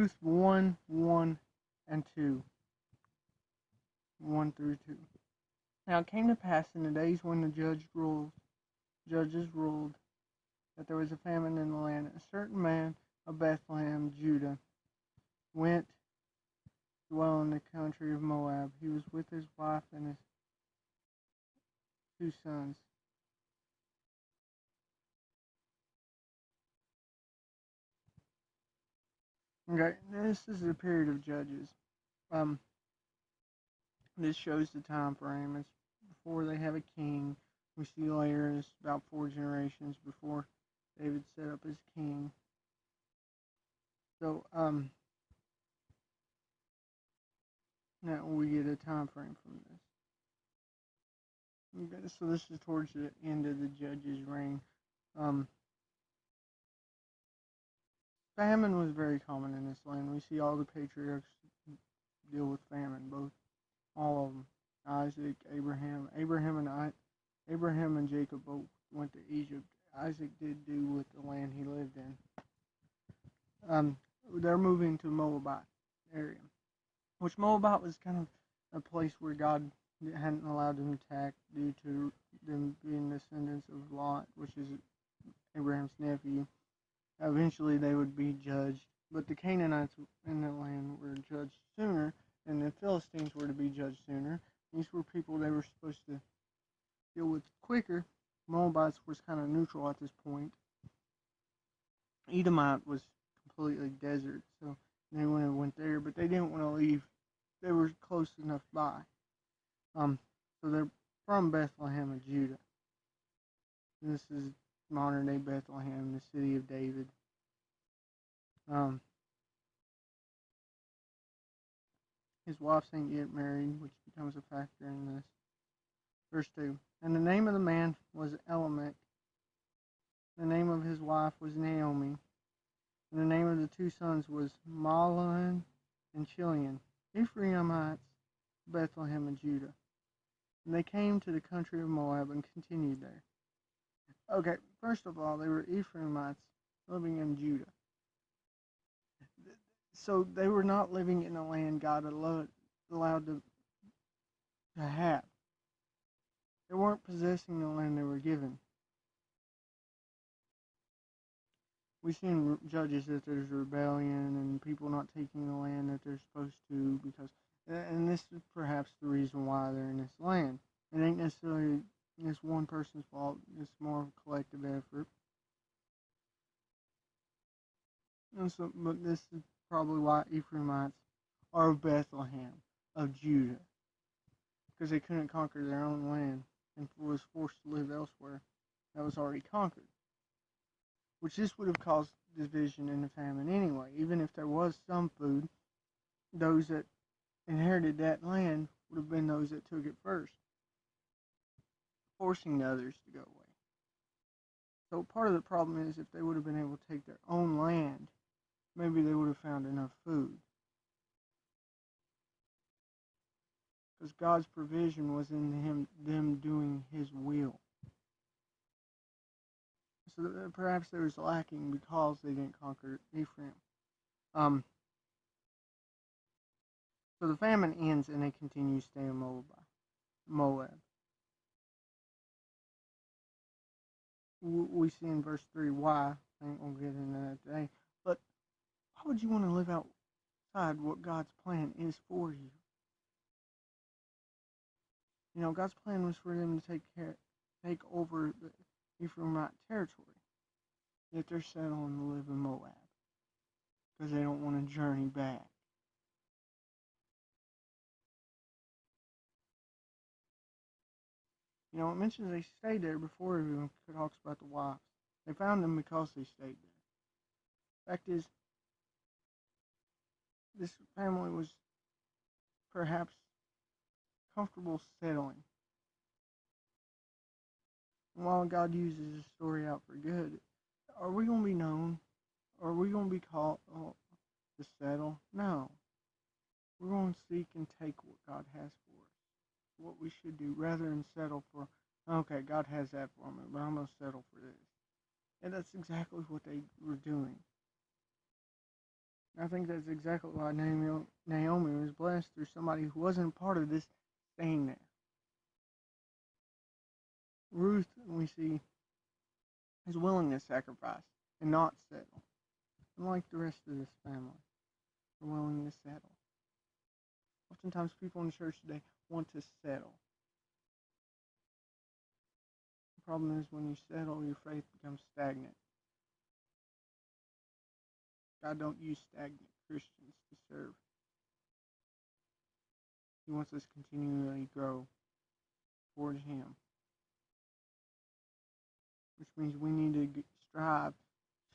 Ruth 1, 1 and 2. 1 through 2. Now it came to pass in the days when the judges ruled that there was a famine in the land. A certain man of Bethlehem, Judah, went to dwell in the country of Moab. He was with his wife and his 2 sons. Okay, this is a period of judges. Um, this shows the time frame. It's before they have a king. We see later it's about 4 generations before David set up as king. So, now we get a time frame from this. Okay, so this is towards the end of the judge's reign. Famine was very common in this land. We see all the patriarchs deal with famine, all of them. Isaac, Abraham, Abraham and Jacob both went to Egypt. Isaac did do with the land he lived in. They're moving to Moabite area, which Moabite was kind of a place where God hadn't allowed them to attack due to them being descendants of Lot, which is Abraham's nephew. Eventually they would be judged, but the Canaanites in the land were judged sooner, and the Philistines were to be judged sooner. These were people they were supposed to deal with quicker. Moabites was kind of neutral at this point. Edomite was completely desert, so they went there, but they didn't want to leave. They were close enough by. So they're from Bethlehem of Judah. This is modern day Bethlehem, the city of David. His wife ain't yet married, which becomes a factor in this. Verse 2. And the name of the man was Elimelech. The name of his wife was Naomi. And the name of the 2 sons was Mahlon and Chilion, Ephraimites, Bethlehem and Judah. And they came to the country of Moab and continued there. Okay, first of all, they were Ephraimites living in Judah. So they were not living in a land God allowed them to have. They weren't possessing the land they were given. We see in Judges that there's rebellion and people not taking the land that they're supposed to, and this is perhaps the reason why they're in this land. It ain't necessarily this one person's fault. It's more of a collective effort. But this is probably why Ephraimites are of Bethlehem, of Judah, because they couldn't conquer their own land and was forced to live elsewhere that was already conquered. Which this would have caused division and a famine anyway. Even if there was some food, those that inherited that land would have been those that took it first, forcing the others to go away. So part of the problem is if they would have been able to take their own land, maybe they would have found enough food. Because God's provision was in them doing His will. So perhaps there was lacking because they didn't conquer Ephraim. So the famine ends and they continue to stay in Moab. We see in verse 3 why. I ain't going to get into that today. But why would you want to live outside what God's plan is for you? You know, God's plan was for them to take over the Ephraimite territory. Yet they're settling to live in Moab because they don't want to journey back. You know, it mentions they stayed there before it even talks about the wives. They found them because they stayed there. Fact is, this family was perhaps comfortable settling. And while God uses this story out for good, are we going to be known? Are we going to be called to settle? No. We're going to seek and take what God has for us. What we should do rather than settle for, okay, God has that for me, but I'm going to settle for this. And that's exactly what they were doing. I think that's exactly why Naomi was blessed through somebody who wasn't part of this staying there. Ruth, we see, is willing to sacrifice and not settle. Unlike the rest of this family, they're willing to settle. Oftentimes, people in the church today want to settle. The problem is when you settle, your faith becomes stagnant. God don't use stagnant Christians to serve. He wants us to continually grow towards Him, which means we need to strive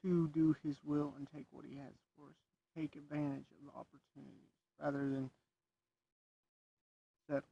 to do His will and take what He has for us. Take advantage of the opportunities rather than settle.